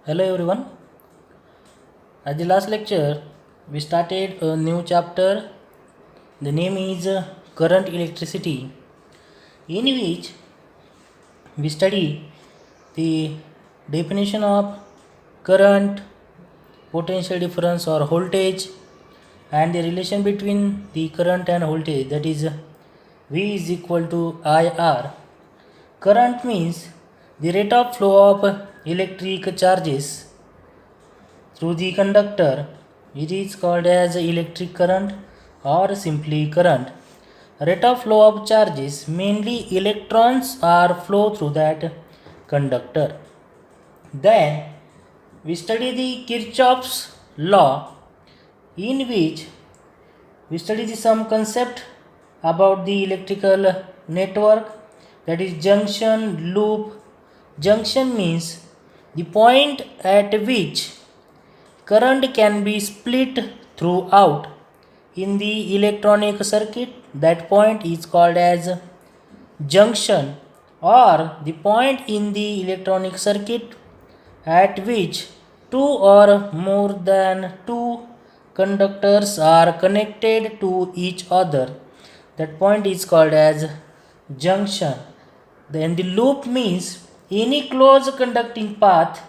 Hello everyone. At the last lecture, we started a new chapter. The name is Current Electricity, in which we study the definition of current, potential difference or voltage, and the relation between the current and voltage, that is V is equal to IR. Current means the rate of flow of electric charges through the conductor. It is called as electric current or simply current. Rate of flow of charges, mainly electrons, are flow through that conductor. Then we study the Kirchhoff's law, in which we study some concept about the electrical network, that is junction, loop. Junction means the point at which current can be split throughout in the electronic circuit. That point is called as junction, or the point in the electronic circuit at which two or more than two conductors are connected to each other. That point is called as junction. Then the loop means any closed conducting path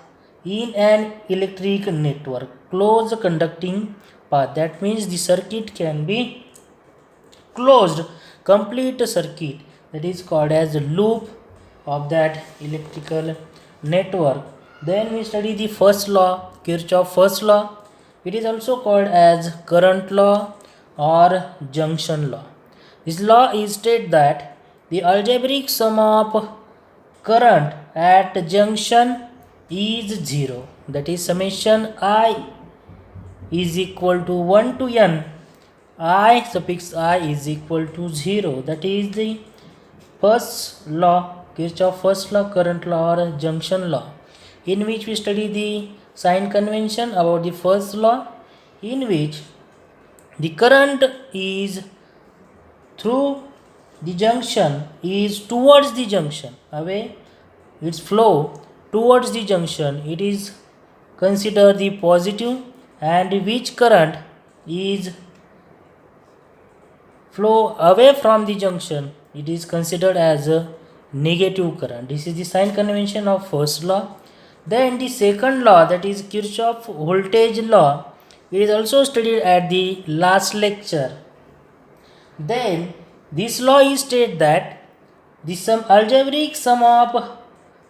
in an electric network. Closed conducting path, that means the circuit can be closed, complete circuit, that is called as a loop of that electrical network. Then we study the first law, Kirchhoff first law. It is also called as current law or junction law. This law is state that the algebraic sum of current at junction is 0, that is summation I is equal to 1 to n, I suffix I is equal to 0. That is the first law, Kirchhoff first law, current law or junction law, in which we study the sign convention about the first law, in which the current is through the junction is towards the junction, away its flow towards the junction, it is considered the positive, and which current is flow away from the junction, it is considered as a negative current. This is the sign convention of first law. Then the second law, that is Kirchhoff voltage law, it is also studied at the last lecture. Then this law is state that the algebraic sum of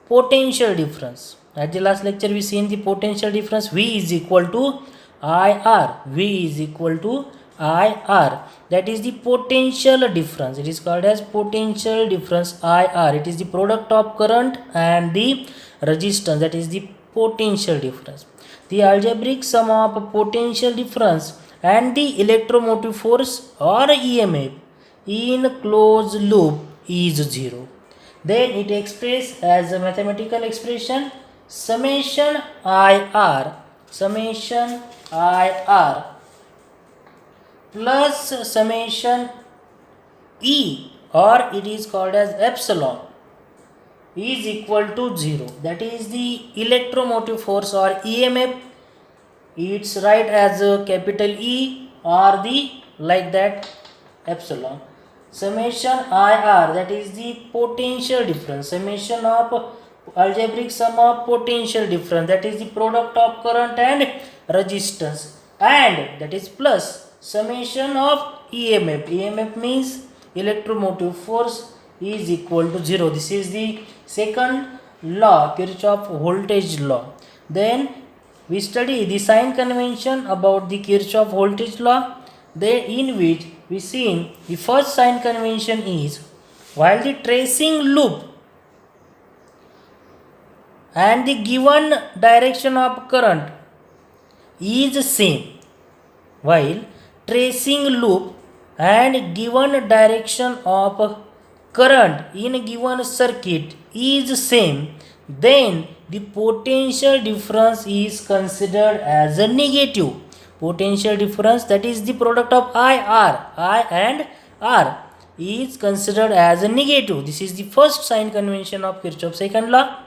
potential difference. At the last lecture we seen the potential difference, V is equal to IR. V is equal to IR. That is the potential difference. It is called as potential difference IR. It is the product of current and the resistance. That is the potential difference. The algebraic sum of potential difference and the electromotive force or EMF in closed loop is 0. Then it expressed as a mathematical expression summation IR plus summation E, or it is called as epsilon, is equal to 0. That is the electromotive force or EMF. It's write as a capital E or the like that epsilon. Summation IR, that is the potential difference. Summation of algebraic sum of potential difference, that is the product of current and resistance, and that is plus summation of EMF. EMF means electromotive force is equal to 0. This is the second law, Kirchhoff voltage law. Then we study the sign convention about the Kirchhoff voltage law, in which we seen the first sign convention is while the tracing loop and the given direction of current is same, while tracing loop and given direction of current in a given circuit is same, then the potential difference is considered as a negative. Potential difference, that is the product of I and R, is considered as a negative. This is the first sign convention of Kirchhoff's second law.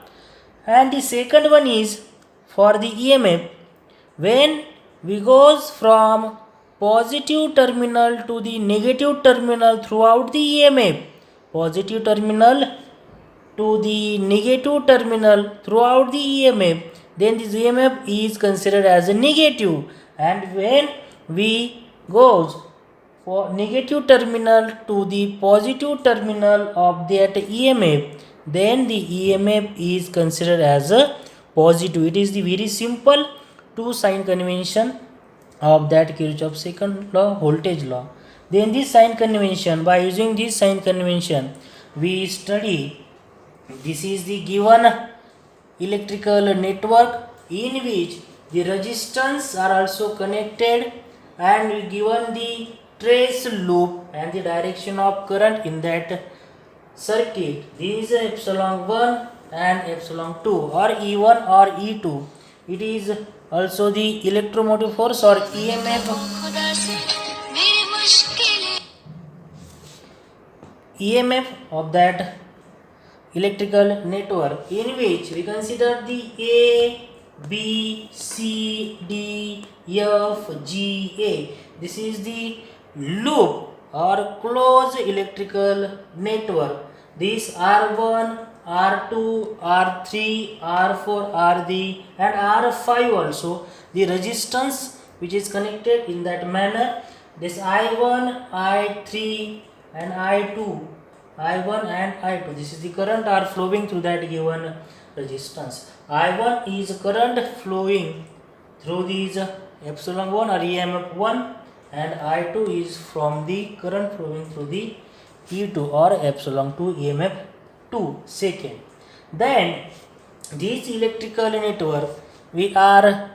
And the second one is for the EMF when we goes from positive terminal to the negative terminal throughout the EMF, positive terminal to the negative terminal throughout the EMF, then this EMF is considered as a negative. And when we goes for negative terminal to the positive terminal of that EMF, then the EMF is considered as a positive. It is the very simple two sign convention of that Kirchhoff's second law, voltage law. Then this sign convention, by using this sign convention, we study. This is the given electrical network in which the resistance are also connected, and given the trace loop and the direction of current in that circuit. This is epsilon 1 and epsilon 2, or E1 or E2. It is also the electromotive force or EMF of that electrical network, in which we consider the A, B, C, D, F, G, A. This is the loop or closed electrical network. These R1, R2, R3, R4 are the, and R5 also the resistance which is connected in that manner. This I1, I3 and I2, I1 and I2, this is the current are flowing through that given resistance. I1 is current flowing through these epsilon 1 or EMF 1, and I2 is from the current flowing through the E2 or epsilon 2 EMF 2 second. Then this electrical network we are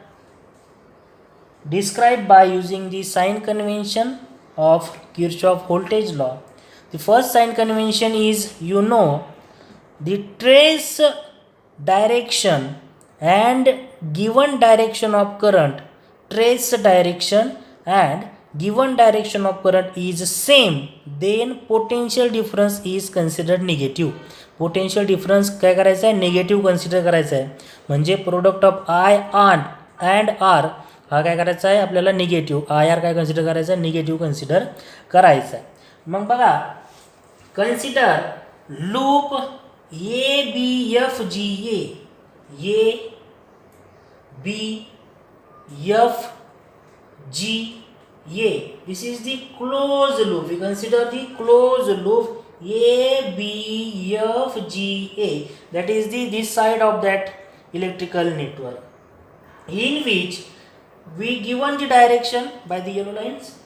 described by using the sign convention of Kirchhoff voltage law. The first sign convention is, the trace direction and given direction of current, trace direction and given direction of current is same, then potential difference is considered negative. Potential difference काय करायचा आहे, negative consider करायचा आहे. म्हणजे product of I and R हा काय करायचा आहे आपल्याला निगेटिव्ह, आय आर काय कन्सिडर करायचा आहे, निगेटिव्ह कन्सिडर करायचा आहे. मग बघा, consider loop A B F G A B F G A, this is the close loop. We consider the close loop A, B, F, G, A, that is this side of that electrical network, in which we given the direction by the yellow lines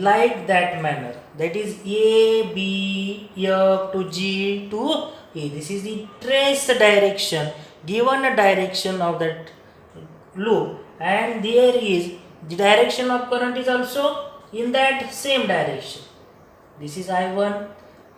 like that manner, that is A, B, F to G to A. This is the trace direction, given a direction of that loop, and there is the direction of current is also in that same direction. This is I1,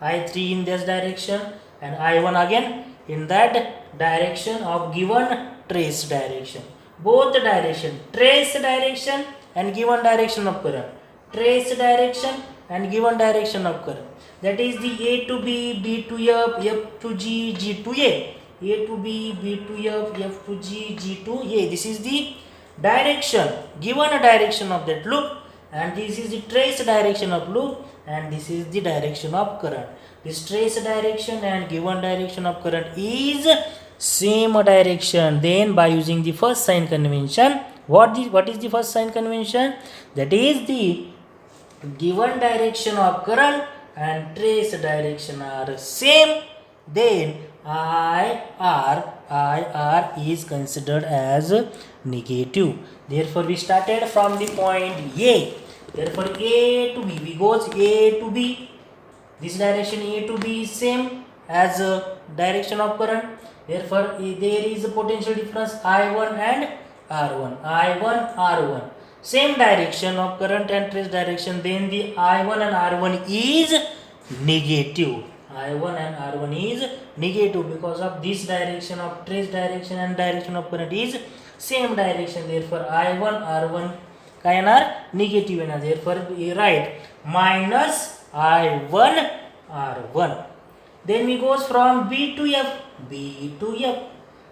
I3 in this direction, and I1 again in that direction of given trace direction. Both the direction, trace direction and given direction of current, trace direction and given direction of current. That is the A to B, B to F, F to G, G to A. A to B, B to F, F to G, G to A. This is the direction, given a direction of that loop, and this is the trace direction of loop, and this is the direction of current. This trace direction and given direction of current is same direction. Then by using the first sign convention, what is the first sign convention? That is the given direction of current and trace direction are same, then IR is considered as negative. Therefore we started from the point A. Therefore A to B, we goes A to B, this direction A to B is same as direction of current. Therefore there is a potential difference I1 and R1, I1 R1, same direction of current and trace direction, then the I1 and R1 is negative. I1 and R1 is negative because of this direction of trace direction and direction of current is same direction. Therefore I1 R1 काय येणार, negative येणार. therefore we write minus I1 R1. Then we goes from B to F, B to F,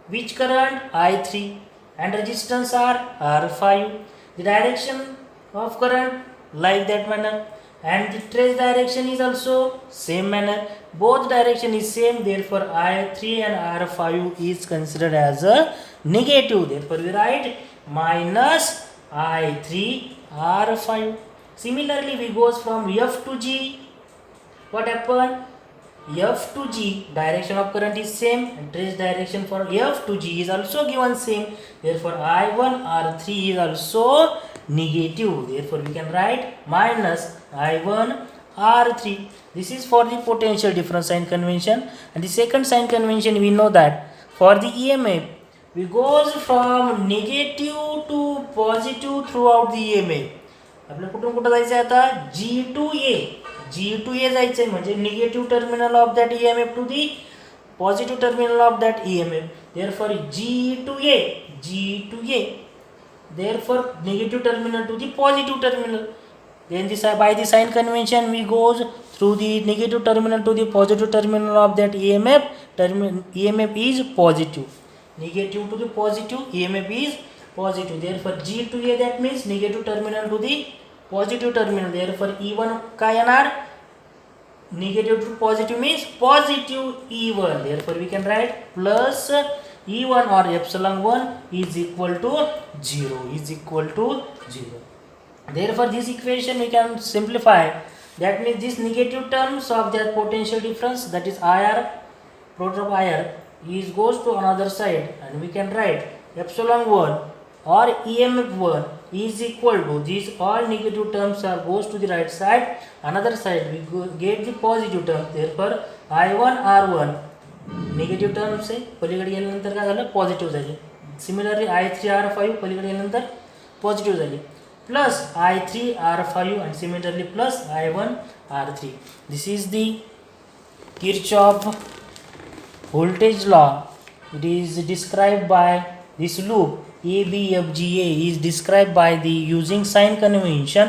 which current? I3. and resistance are R5. The direction of current like that manner, and the trace direction is also same manner. Both direction is same, therefore I3 and R5 is considered as a negative. Therefore we write minus I3 R5. Similarly, we goes from F to G. What happened? F to G, direction of current is same, and trace direction for F to G is also given same. Therefore I1 R3 is also negative. Therefore we can write minus I1 R3. This is for the potential difference sign convention. And the second sign convention, we know that for the EMF we goes from negative to positive throughout the EMF. आपल्याला कुठून कुठं जायचं आहे आता? G2A जायचं आहे, म्हणजे negative terminal of that EMF to the positive terminal of that EMF. Therefore G2A, therefore negative terminal to the positive terminal. Then this by the sign convention we goes through the negative terminal to the positive terminal of that EMF. EMF is positive. Negative to the positive, EMF is positive. Therefore G2A, that means negative terminal to the positive terminal. Therefore E1 काय येणार? Negative to positive means positive E1. Therefore we can write plus E1 or epsilon 1 is equal to 0. Therefore this equation we can simplify. That means this negative terms of that potential difference, that is IR, product of IR, is goes to another side, and we can write epsilon 1 or EMF 1 is equal to, these all negative terms are goes to the right side, another side we get the positive term. Therefore I1 R1 negative terms आहे, पलीकडे गेल्यानंतर काय झालं? Positive झाली. Similarly I3 R5 पलीकडे गेल्यानंतर positive झाली, plus I3 R5 and similarly plus I1 R3. This is the Kirchhoff voltage law. It is described by this loop ABFGA is described by the using sign convention.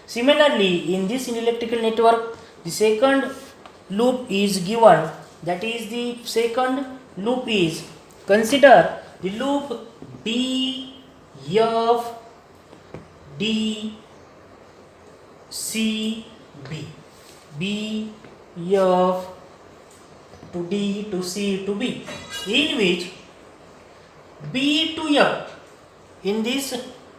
Similarly, in this electrical network, the second loop is given. That is, the second loop is, consider the loop DFDCB. BF to D to C to B, in which B to F, in this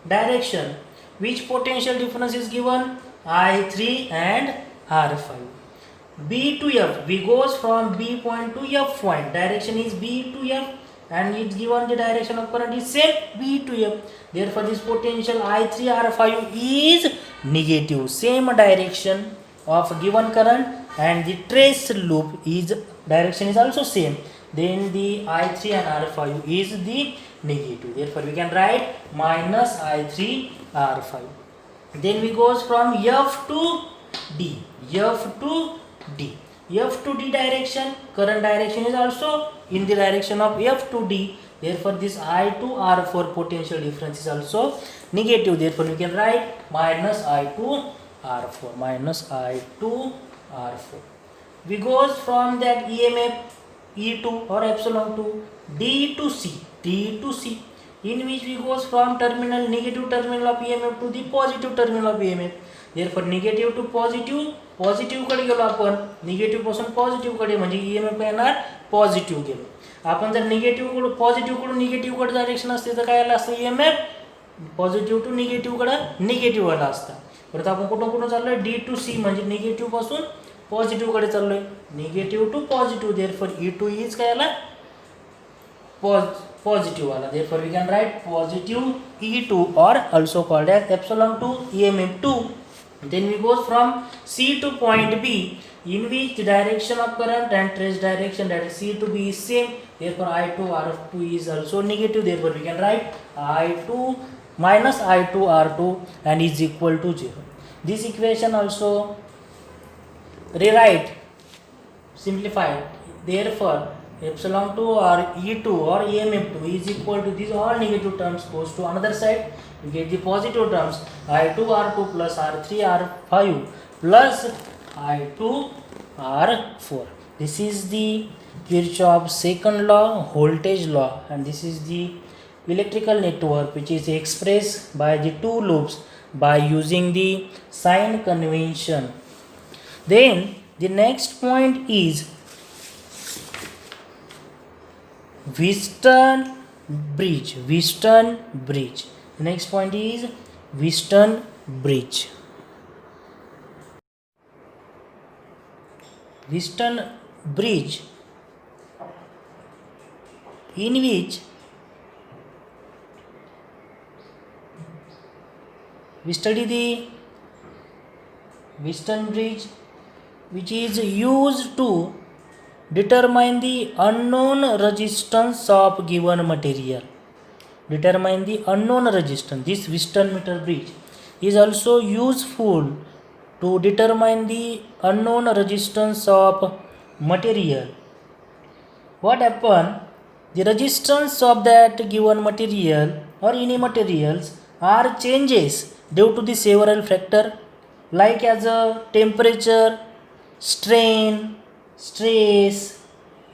direction, which potential difference is given? I3 and R5. B to F, we goes from B point to F point, direction is B to F, and it's given the direction of current is same, B to F. Therefore this potential I3 R5 is negative, same direction of given current, and the trace loop is direction is also same. Then the I3 and R5 is the negative. Therefore we can write minus I3 R5. Then we goes from F to D. F to D direction, current direction is also in the direction of F to D. Therefore this I2 R4 potential difference is also negative. Therefore we can write minus I2 R4. We goes from that EMF E2 or epsilon 2 D to C, in which we goes from terminal, negative terminal of EMF to the positive terminal of EMF. Therefore negative to positive, positive कडे गेलो आपण, negative पासून positive कडे, म्हणजे EMF येणार positive गेलो. आपण जर निगेटिव्ह कडून पॉझिटिव्ह कडून निगेटिव्ह कडे डायरेक्शन असते तर काय आलं असतं? EMF पॉझिटिव्ह टू निगेटिव्ह कडे निगेटिव्ह आला असता. परत आपण कुठून चाललोय? D to C, म्हणजे निगेटिव्ह पासून पॉझिटिव्ह कडे चाललोय, negative to positive. Therefore E2 is काय आला? पॉझिटिव्ह आला. Therefore we can write positive E2 or also called as epsilon 2 EMF2. Then we go from C to point B, in which the direction of current and trace direction, that is C to B, is same. Therefore I2 R2 is also negative. Therefore we can write I2 minus I2 R2 and is equal to 0. This equation also rewrite, simplified. Therefore epsilon 2 or E2 or EMF2 is equal to, these all negative terms goes to another side. We get the positive terms I2 R2 plus R3 R5 plus I2 R4. This is the Kirchhoff's second law, voltage law, and this is the electrical network which is expressed by the two loops by using the sign convention. Then the next point is Wheatstone bridge. Wheatstone bridge. The next point is Wheatstone bridge. Wheatstone bridge, in which we study the Wheatstone bridge, which is used to determine the unknown resistance of given material. Determine the unknown resistance. This Wheatstone meter bridge is also useful to determine the unknown resistance of material. What happen? The resistance of that given material or any materials are changes due to the several factor like as a temperature, strain, stress,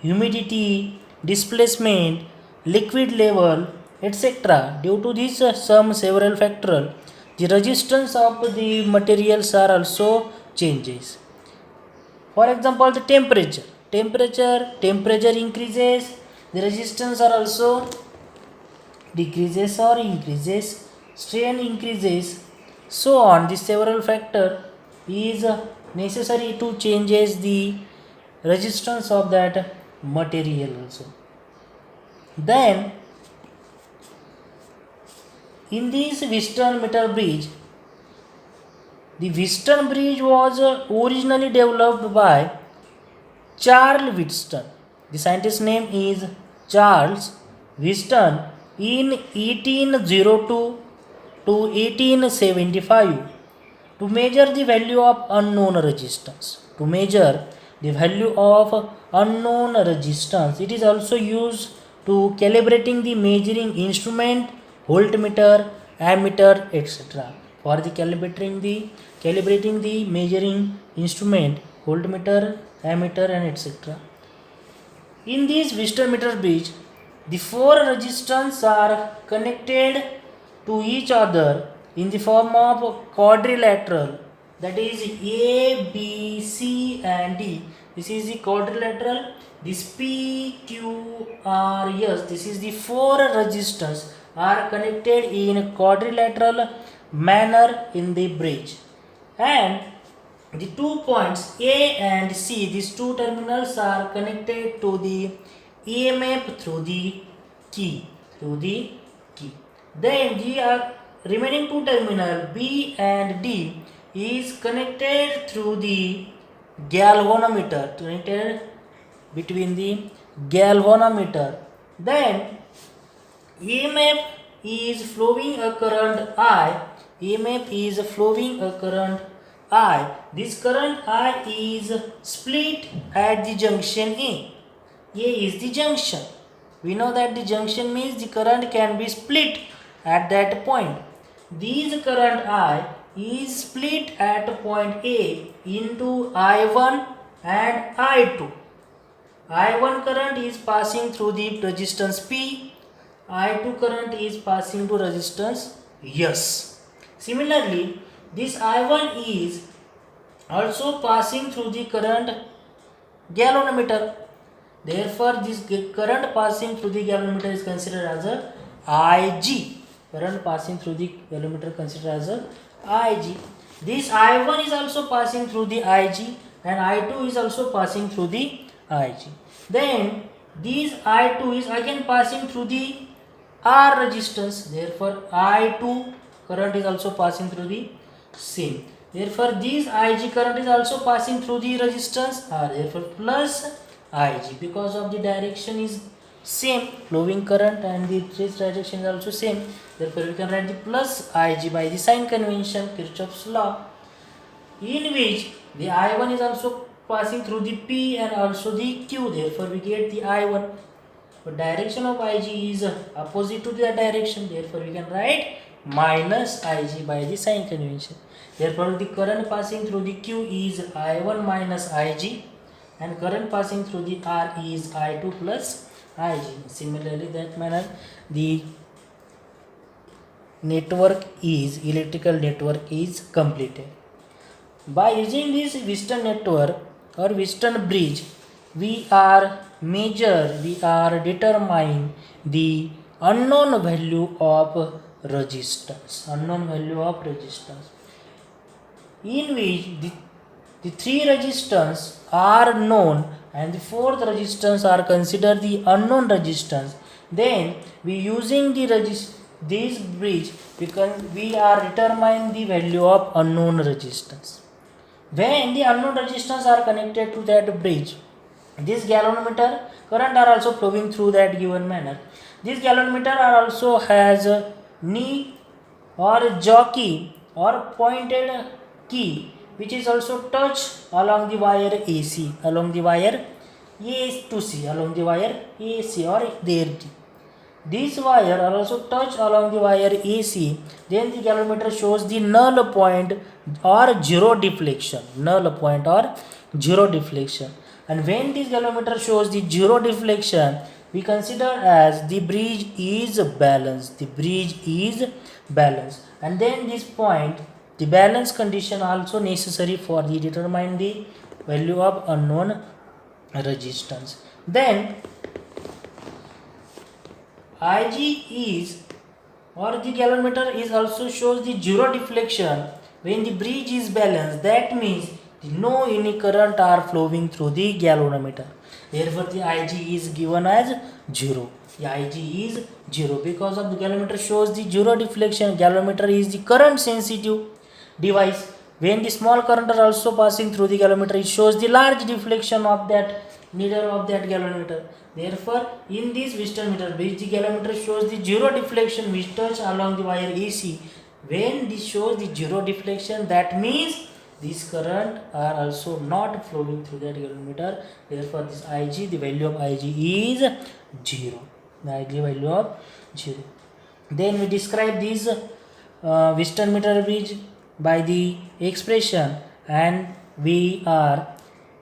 humidity, displacement, liquid level, etc. Due to these some several factors, the resistance of the materials are also changes. For example, the temperature increases, the resistance are also decreases or increases, strain increases, so on. The several factor is necessary to changes the resistance of that material also. Then in this Wheatstone meter bridge, the Wheatstone bridge was originally developed by Charles Wheatstone. The scientist's name is Charles Wheatstone in 1802 to 1875 to measure the value of unknown resistance. To measure the value of unknown resistance, it is also used to calibrating the measuring instrument, voltmeter, ammeter, etc. For the calibrating the measuring instrument, voltmeter, ammeter, and etc. In this Wheatstone meter bridge, the four resistors are connected to each other in the form of quadrilateral, that is A, B, C and D. This is the quadrilateral. This P, Q, R, S. This is the four resistors are connected in quadrilateral manner in the bridge, and the 2 points A and C, these two terminals are connected to the EMF through the key. Then the remaining two terminal B and D is connected through the galvanometer, connected between the galvanometer. Then EMF is flowing a current I. This current I is split at the junction A. A is the junction. We know that the junction means the current can be split at that point. This current I is split at point A into I1 and I2. I1 current is passing through the resistance P. I2 current is passing to resistance S. Similarly, this I1 is also passing through the current galvanometer. Therefore, this current passing through the galvanometer is considered as a IG. Current passing through the galvanometer considered as a IG. This I1 is also passing through the IG and I2 is also passing through the IG. Then this I2 is again passing through the R resistance. Therefore, I2 current is also passing through the same. Therefore, this IG current is also passing through the resistance R. Therefore, plus IG, because of the direction is same, flowing current and the trace direction is also same. Therefore, we can write the plus IG by the sign convention, Kirchhoff's law, in which the I1 is also passing through the P and also the Q. Therefore, we get the I1. But direction of IG is opposite to that direction. Therefore, we can write minus IG by the sign convention. Therefore, the current passing through the Q is I1 minus IG and current passing through the R is I2 plus IG. Similarly, that manner the electrical network is completed. By using this Western network or Western bridge, we are determine the unknown value of resistance, in which the three resistance are known and the fourth resistance are considered the unknown resistance. Then we using this bridge because we are determining the value of unknown resistance. When the unknown resistance are connected to that bridge, this galvanometer current are also flowing through that given manner. This galvanometer are also has a knee or jockey or pointed key which is also touched along the wire AC, along the wire A to C, along the wire AC or there. These wire are also touched along the wire AC. Then the galvanometer shows the null point or zero deflection. And when this galvanometer shows the zero deflection, we consider as the bridge is balanced. And then this point, the balance condition also necessary for the determine the value of unknown resistance. Then Ig is or the galvanometer is also shows the zero deflection when the bridge is balanced. That means no any current are flowing through the galvanometer. Therefore, the Ig is given as 0. The Ig is 0 because of the galvanometer shows the zero deflection. Galvanometer is the current sensitive device. When the small current are also passing through the galvanometer, it shows the large deflection of that needle of that galvanometer. Therefore, in this Western meter bridge, the galvanometer shows the zero deflection which touch along the wire AC. When this shows the zero deflection, that means this current are also not flowing through that galvanometer. Therefore, this Ig, the value of Ig is 0. The Ig value of 0. Then we describe this Western meter bridge by the expression, and we are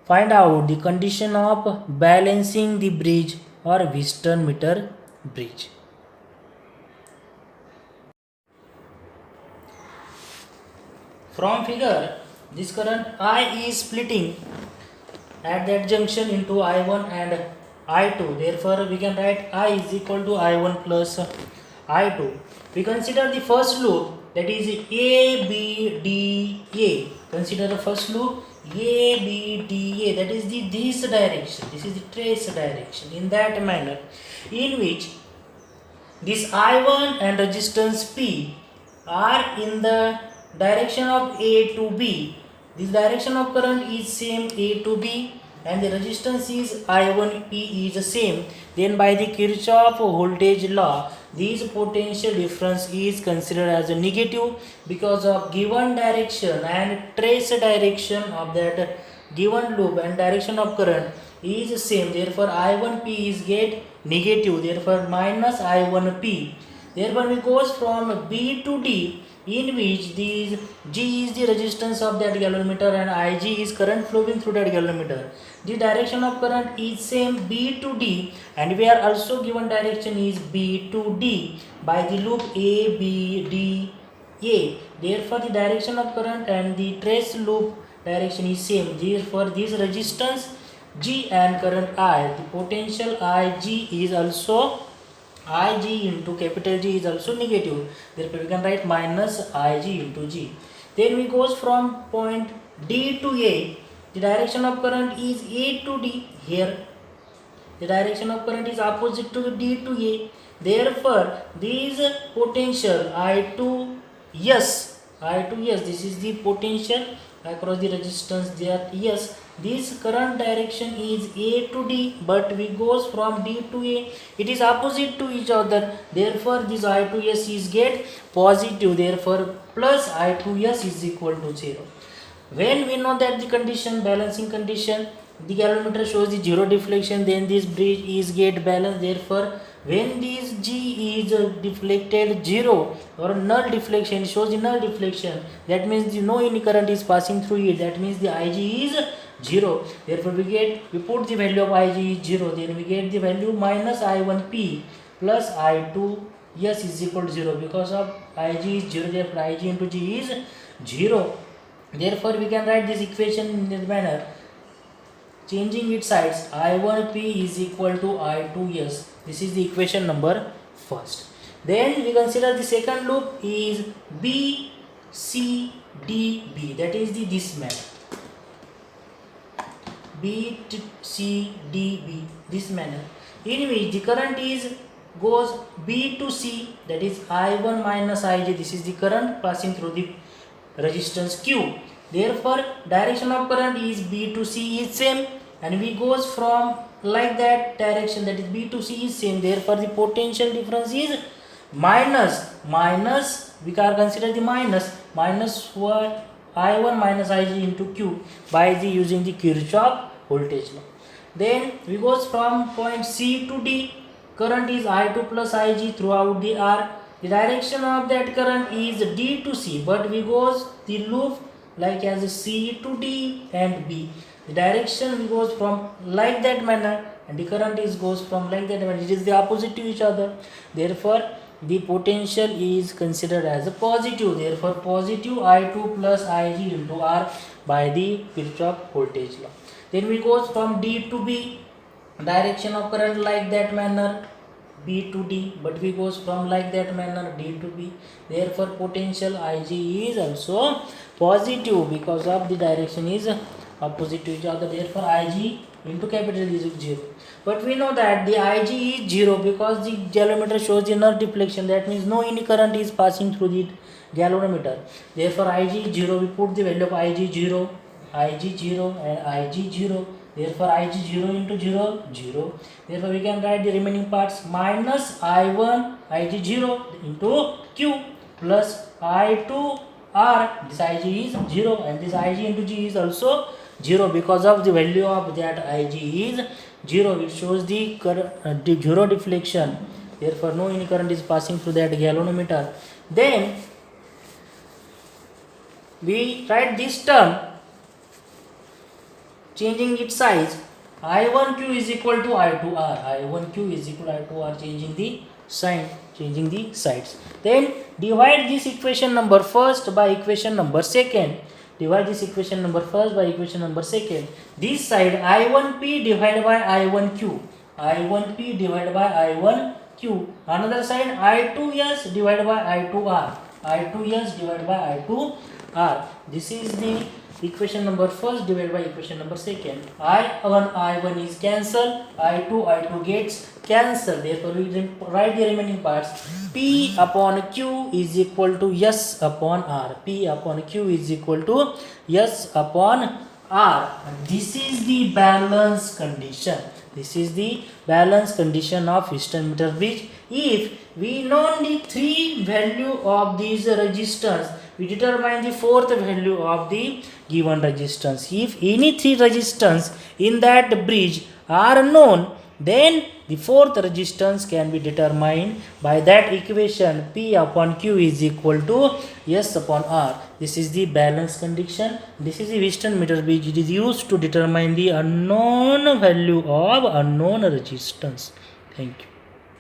find out the condition of balancing the bridge or Western meter bridge. From figure, this current I is splitting at that junction into I1 and I2. Therefore, we can write I is equal to I1 plus I2. We consider the first loop, that is A, B, D, A. Consider the first loop A, B, D, A. That is this direction. This is the trace direction. In that manner, in which this I1 and resistance P are in the direction of A to B. This direction of current is same A to B, and the resistance is I1P is the same. Then by the Kirchhoff voltage law, this potential difference is considered as a negative because of given direction and trace direction of that given loop and direction of current is same. Therefore, I1P is get negative. Therefore, minus I1P. Therefore, we goes from B to D, in which these G is the resistance of that galvanometer and Ig is current flowing through that galvanometer. The direction of current is same B to D, and we are also given direction is B to D by the loop A, B, D, A. Therefore, the direction of current and the trace loop direction is same. Therefore, this resistance G and current I, the potential Ig is also Ig into capital G is also negative. Therefore, we can write minus Ig into G. Then we goes from point D to A. The direction of current is A to D. Here, the direction of current is opposite to D to A. Therefore, this potential I2S, this is the potential across the resistance there. Yes, this current direction is A to D, but we goes from D to A. It is opposite to each other. Therefore, this I2S is get positive. Therefore, plus I2S is equal to 0. When we know that the condition, balancing condition, the galvanometer shows the zero deflection, then this bridge is get balanced. Therefore, when this G is deflected 0 or null deflection, shows the null deflection, that means no any current is passing through it. That means the Ig is 0. Therefore, we put the value of Ig is 0. Then we get the value minus I1P plus I2 yes is equal to 0 because of Ig is 0, therefore Ig into G is 0. Therefore we can write this equation in this manner, changing its sides. I1p is equal to I2s. This is the equation number first. Then we consider the second loop is B C D B, that is the this manner. B C D B, this manner, in which the current is goes B to C, that is I1 minus Ij. This is the current passing through the resistance Q. Therefore direction of current is B to C is same, and we goes from like that direction, that is B to C is same. Therefore the potential difference is minus we can consider the minus what I1 minus Ig into Q by the using the Kirchhoff voltage law. Then we goes from point C to D. Current is I2 plus Ig throughout the R. The direction of that current is D to C, but we goes the loop like as C to D and B. The direction we goes from like that manner, and the current is goes from like that manner. It is the opposite to each other. Therefore the potential is considered as a positive. Therefore positive I2 plus Ig into R by the Kirchhoff voltage law. Then we goes from D to B. Direction of current like that manner, B to D, but we goes from like that manner, D to B. Therefore potential Ig is also positive because of the direction is opposite to each other. Therefore Ig into capital is 0. But we know that the Ig is 0 because the galvanometer shows the null deflection. That means no any current is passing through the galvanometer. Therefore Ig is 0. We put the value of Ig 0, Ig 0 and Ig 0. Therefore Ig 0 into 0, 0. Therefore we can write the remaining parts minus I1 Ig 0 into Q plus I2 R. This Ig is 0 and this Ig into G is also 0 because of the value of that Ig is 0. It shows the zero deflection. Therefore no any current is passing through that galvanometer. Then we write this term, changing its size. I1q is equal to I2r. I1q is equal to I2r, changing the sign, changing the sides. Then divide this equation number first by equation number second. Divide this equation number first by equation number second. This side I1p divided by I1q. I1p divided by I1q. Another side I2s divided by I2r. I2s divided by I2r. This is the equation number first divided by equation number second. I1 is cancelled, I2 gets cancelled. Therefore we write the remaining parts. P upon Q is equal to S upon R. P upon Q is equal to S upon R. This is the balance condition. This is the balance condition of Wheatstone meter bridge. If we know the three value of these resistance, we determine the fourth value of the given resistance. If any three resistance in that bridge are known, then the fourth resistance can be determined by that equation. P upon Q is equal to S upon R. This is the balance condition. This is the Wheatstone meter bridge. It is used to determine the unknown value of unknown resistance. Thank you.